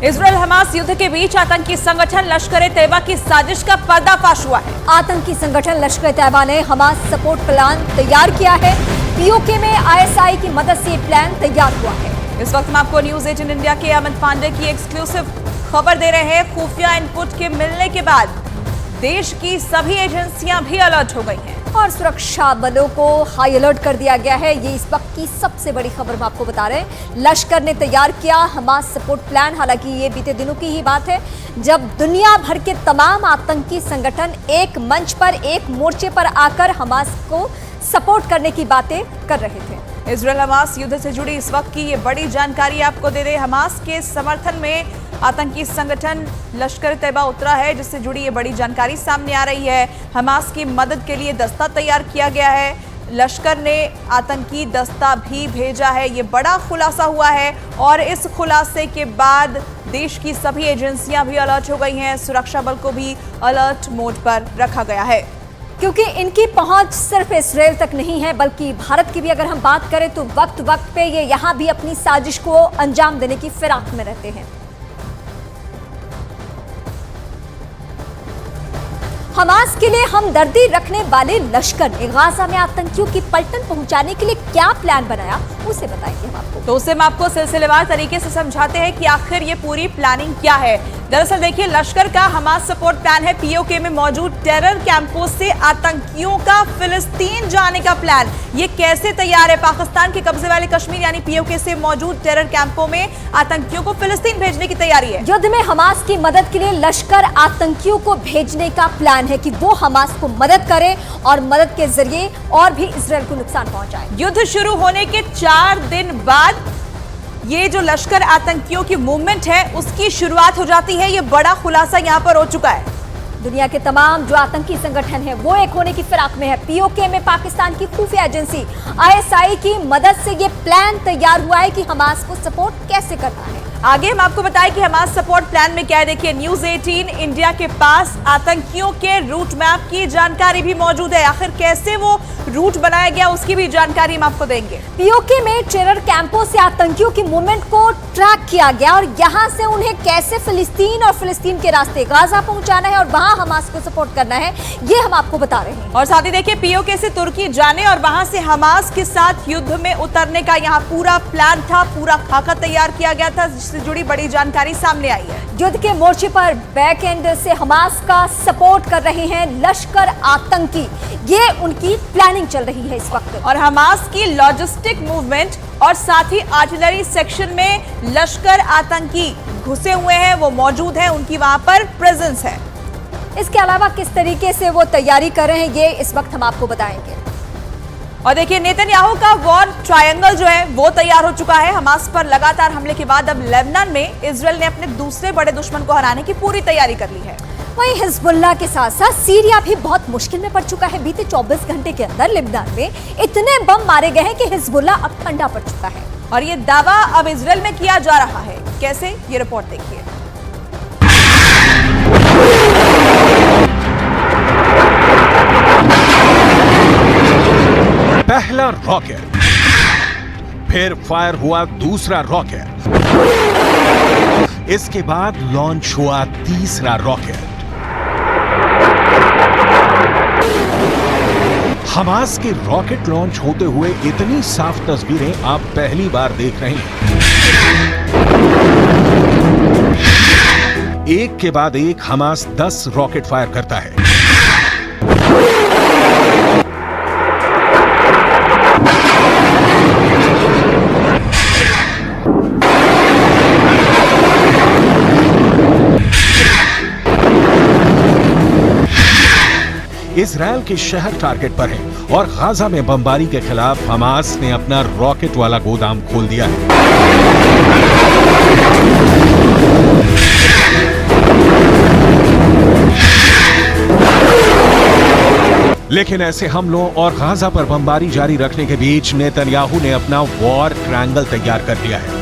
Israel Hamas युद्ध के बीच आतंकी संगठन लश्कर ए तैयबा की साजिश का पर्दाफाश हुआ है। आतंकी संगठन लश्कर ए तैयबा ने हमास सपोर्ट प्लान तैयार किया है। पीओके में आईएसआई की मदद से प्लान तैयार हुआ है। इस वक्त हम आपको न्यूज 18 इंडिया के अमित पांडे की एक्सक्लूसिव खबर दे रहे हैं। खुफिया इनपुट के मिलने के बाद देश की सभी एजेंसियां भी अलर्ट हो गई हैं और सुरक्षा बलों को हाई अलर्ट कर दिया गया है। ये इस वक्त की सबसे बड़ी खबर हम आपको बता रहे हैं। लश्कर ने तैयार किया हमास सपोर्ट प्लान। हालांकि ये बीते दिनों की ही बात है जब दुनिया भर के तमाम आतंकी संगठन एक मंच पर, एक मोर्चे पर आकर हमास को सपोर्ट करने की बातें कर रहे थे। इजरायल हमास युद्ध से जुड़ी इस वक्त की ये बड़ी जानकारी आपको दे रहे। हमास के समर्थन में आतंकी संगठन लश्कर तैयबा उतरा है, जिससे जुड़ी ये बड़ी जानकारी सामने आ रही है। हमास की मदद के लिए दस्ता तैयार किया गया है। लश्कर ने आतंकी दस्ता भी भेजा है। ये बड़ा खुलासा हुआ है और इस खुलासे के बाद देश की सभी एजेंसियां भी अलर्ट हो गई हैं। सुरक्षा बल को भी अलर्ट मोड पर रखा गया है, क्योंकि इनकी पहुंच सिर्फ इजरायल तक नहीं है बल्कि भारत की भी अगर हम बात करें तो वक्त वक्त पे ये यहाँ भी अपनी साजिश को अंजाम देने की फिराक में रहते हैं। हमास के लिए हमदर्दी रखने वाले लश्कर ने गाजा में आतंकियों की पलटन पहुंचाने के लिए क्या प्लान बनाया, उसे बताएंगे हम आपको। तो उसे हम आपको सिलसिलेवार तरीके से समझाते हैं कि आखिर ये पूरी प्लानिंग क्या है। दरअसल देखिए, लश्कर का हमास सपोर्ट प्लान है पीओके में मौजूद टेरर कैंपों से आतंकियों का फिलिस्तीन जाने का प्लान। ये कैसे तैयार है? पाकिस्तान के कब्जे वाले कश्मीर यानी पीओके से मौजूद टेरर कैंपों में आतंकियों को फिलिस्तीन भेजने की तैयारी है। युद्ध में हमास की मदद के लिए लश्कर आतंकियों को भेजने का प्लान है कि वो हमास को मदद करे और मदद के जरिए और भी इजरायल को नुकसान पहुंचाए। युद्ध शुरू होने के 4 दिन बाद ये जो लश्कर आतंकियों की मूवमेंट है उसकी शुरुआत हो जाती है। ये बड़ा खुलासा यहां पर हो चुका है। दुनिया के तमाम जो आतंकी संगठन है वो एक होने की फिराक में है। पीओके में पाकिस्तान की खुफिया एजेंसी आईएसआई की मदद से ये प्लान तैयार हुआ है कि हमास को सपोर्ट कैसे करना है। आगे हम आपको बताएं कि हमास सपोर्ट प्लान में क्या है। देखिए, न्यूज 18 इंडिया के पास आतंकियों के रूट मैप की जानकारी भी मौजूद है। आखिर कैसे वो रूट बनाया गया उसकी भी जानकारी हम आपको देंगे। पीओके में टेरर कैंपों से आतंकियों की मूवमेंट को ट्रैक किया गया और यहां से उन्हें कैसे फिलिस्तीन और फिलिस्तीन के रास्ते गाजा पहुंचाना है और वहां हमास को सपोर्ट करना है, ये हम आपको बता रहे हैं। और साथ ही देखिए, पीओके से तुर्की जाने और वहां से हमास के साथ युद्ध में उतरने का यहाँ पूरा प्लान था, पूरा खाका तैयार किया गया था, जिससे जुड़ी बड़ी जानकारी सामने आई है। युद्ध के मोर्चे पर बैक एंड से हमास का सपोर्ट कर रहे हैं लश्कर आतंकी। ये उनकी प्लानिंग चल रही है इस वक्त। और हमास की लॉजिस्टिक मूवमेंट और साथ ही आर्टिलरी सेक्शन में लश्कर आतंकी घुसे हुए हैं, वो मौजूद हैं, उनकी वहां पर प्रेजेंस है। इसके अलावा किस तरीके से वो तैयारी कर रहे हैं ये इस वक्त हम आपको बताएंगे। और देखिए, नेतन्याहू का वॉर ट्रायंगल जो है वो तैयार हो चुका है। हमास पर लगातार हमले के बाद अब लेबनान में इजरायल ने अपने दूसरे बड़े दुश्मन को हराने की पूरी तैयारी कर ली है। वहीं हिजबुल्लाह के साथ साथ सीरिया भी बहुत मुश्किल में पड़ चुका है। बीते 24 घंटे के अंदर लेबनान में इतने बम मारे गए हैं कि हिजबुल्लाह अब ठंडा पड़ चुका है और ये दावा अब इजरायल में किया जा रहा है। कैसे, ये रिपोर्ट देखिए। पहला रॉकेट, फिर फायर हुआ दूसरा रॉकेट, इसके बाद लॉन्च हुआ तीसरा रॉकेट। हमास के रॉकेट लॉन्च होते हुए इतनी साफ तस्वीरें आप पहली बार देख रहे हैं। एक के बाद एक हमास 10 रॉकेट फायर करता है। इजरायल के शहर टारगेट पर है और गाजा में बमबारी के खिलाफ हमास ने अपना रॉकेट वाला गोदाम खोल दिया है। लेकिन ऐसे हमलों और गाजा पर बमबारी जारी रखने के बीच नेतन्याहू ने अपना वॉर ट्रायंगल तैयार कर लिया है।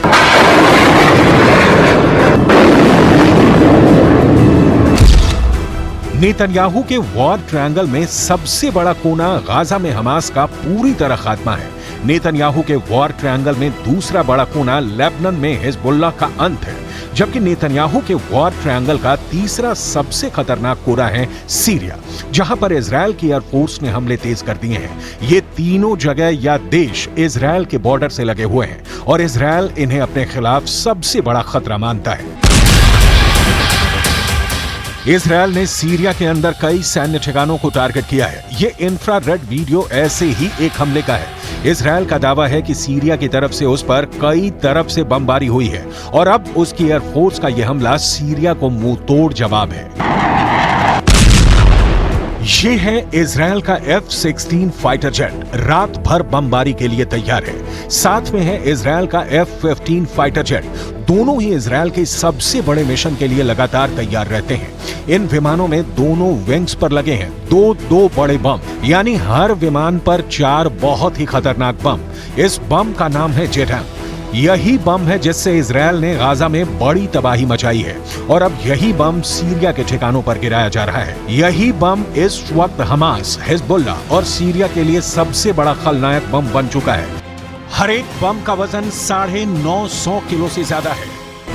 नेतन्याहू के वॉर ट्रायंगल में सबसे बड़ा कोना गाजा में हमास का पूरी तरह खात्मा है। नेतन्याहू के वॉर ट्रायंगल में दूसरा बड़ा कोना लेबनान में हिजबुल्लाह का अंत है, जबकि नेतन्याहू के वॉर ट्रायंगल का तीसरा सबसे खतरनाक कोना है सीरिया, जहां पर इजरायल की एयरफोर्स ने हमले तेज कर दिए हैं। ये तीनों जगह या देश इजरायल के बॉर्डर से लगे हुए हैं और इजरायल इन्हें अपने खिलाफ सबसे बड़ा खतरा मानता है। इजरायल ने सीरिया के अंदर कई सैन्य ठिकानों को टारगेट किया है। ये इंफ्रारेड वीडियो ऐसे ही एक हमले का है। इजरायल का दावा है कि सीरिया की तरफ से उस पर कई तरफ से बमबारी हुई है और अब उसकी एयरफोर्स का यह हमला सीरिया को मुंह तोड़ जवाब है। ये है इजरायल का F-16 फाइटर जेट, रात भर बमबारी के लिए तैयार है। साथ में है इजरायल का F-15 फाइटर जेट। दोनों ही इजरायल के सबसे बड़े मिशन के लिए लगातार तैयार रहते हैं। इन विमानों में दोनों विंग्स पर लगे हैं दो बड़े बम, यानी हर विमान पर 4 बहुत ही खतरनाक बम। इस बम का नाम है जेटहैम। यही बम है जिससे इजरायल ने गाजा में बड़ी तबाही मचाई है और अब यही बम सीरिया के ठिकानों पर गिराया जा रहा है। यही बम इस वक्त हमास, हिजबुल्ला और सीरिया के लिए सबसे बड़ा खलनायक बम बन चुका है। हर एक बम का वजन 950 किलो से ज्यादा है,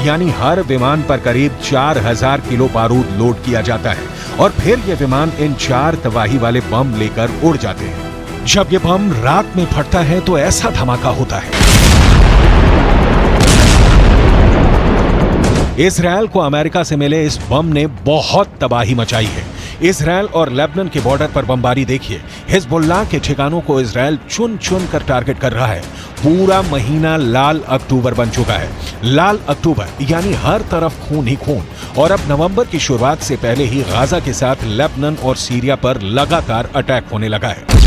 यानी हर विमान पर करीब 4000 किलो बारूद लोड किया जाता है और फिर ये विमान इन 4 तबाही वाले बम लेकर उड़ जाते हैं। जब ये बम रात में फटता है तो ऐसा धमाका होता है। इजरायल को अमेरिका से मिले इस बम ने बहुत तबाही मचाई है। इजरायल और लेबनान के बॉर्डर पर बमबारी देखिए। हिजबुल्लाह के ठिकानों को इजरायल चुन चुन कर टारगेट कर रहा है। पूरा महीना लाल अक्टूबर बन चुका है। लाल अक्टूबर यानी हर तरफ खून ही खून। और अब नवंबर की शुरुआत से पहले ही गाजा के साथ लेबनान और सीरिया पर लगातार अटैक होने लगा है।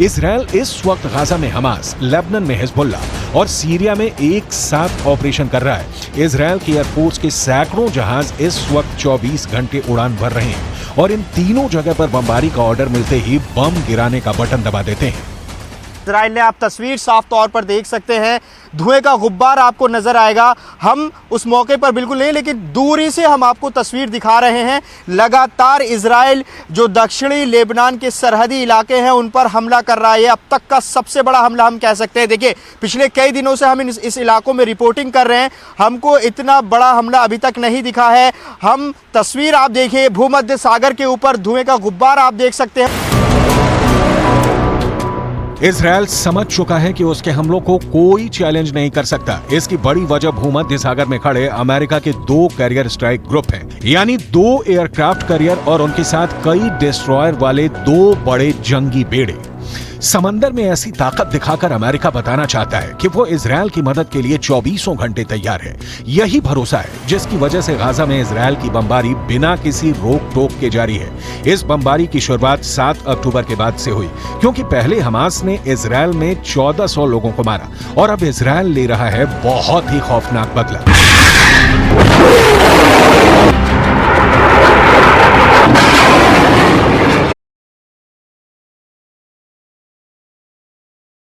इजरायल इस वक्त गाजा में हमास, लेबनान में हिजबुल्ला और सीरिया में एक साथ ऑपरेशन कर रहा है। इजरायल की एयरफोर्स के सैकड़ों जहाज इस वक्त 24 घंटे उड़ान भर रहे हैं और इन तीनों जगह पर बमबारी का ऑर्डर मिलते ही बम गिराने का बटन दबा देते हैं। इजराइल ने आप तस्वीर साफ तौर पर देख सकते हैं, धुएं का गुब्बार आपको नजर आएगा। हम उस मौके पर बिल्कुल नहीं, लेकिन दूरी से हम आपको तस्वीर दिखा रहे हैं। लगातार इजराइल जो दक्षिणी लेबनान के सरहदी इलाके हैं उन पर हमला कर रहा है। अब तक का सबसे बड़ा हमला हम कह सकते हैं। देखिए, पिछले कई दिनों से हम इस इलाकों में रिपोर्टिंग कर रहे हैं, हमको इतना बड़ा हमला अभी तक नहीं दिखा है। हम तस्वीर आप देखिए, भूमध्य सागर के ऊपर धुएं का गुब्बार आप देख सकते हैं। इजरायल समझ चुका है कि उसके हमलों को कोई चैलेंज नहीं कर सकता। इसकी बड़ी वजह भूमध्य सागर में खड़े अमेरिका के 2 कैरियर स्ट्राइक ग्रुप हैं, यानी 2 एयरक्राफ्ट कैरियर और उनके साथ कई डिस्ट्रॉयर वाले 2 बड़े जंगी बेड़े। समंदर में ऐसी ताकत दिखाकर अमेरिका बताना चाहता है कि वो इजरायल की मदद के लिए 24 घंटे तैयार है। यही भरोसा है जिसकी वजह से गाजा में इजरायल की बमबारी बिना किसी रोक टोक के जारी है। इस बमबारी की शुरुआत 7 अक्टूबर के बाद से हुई, क्योंकि पहले हमास ने इजरायल में 1400 लोगों को मारा और अब इजरायल ले रहा है बहुत ही खौफनाक बदला।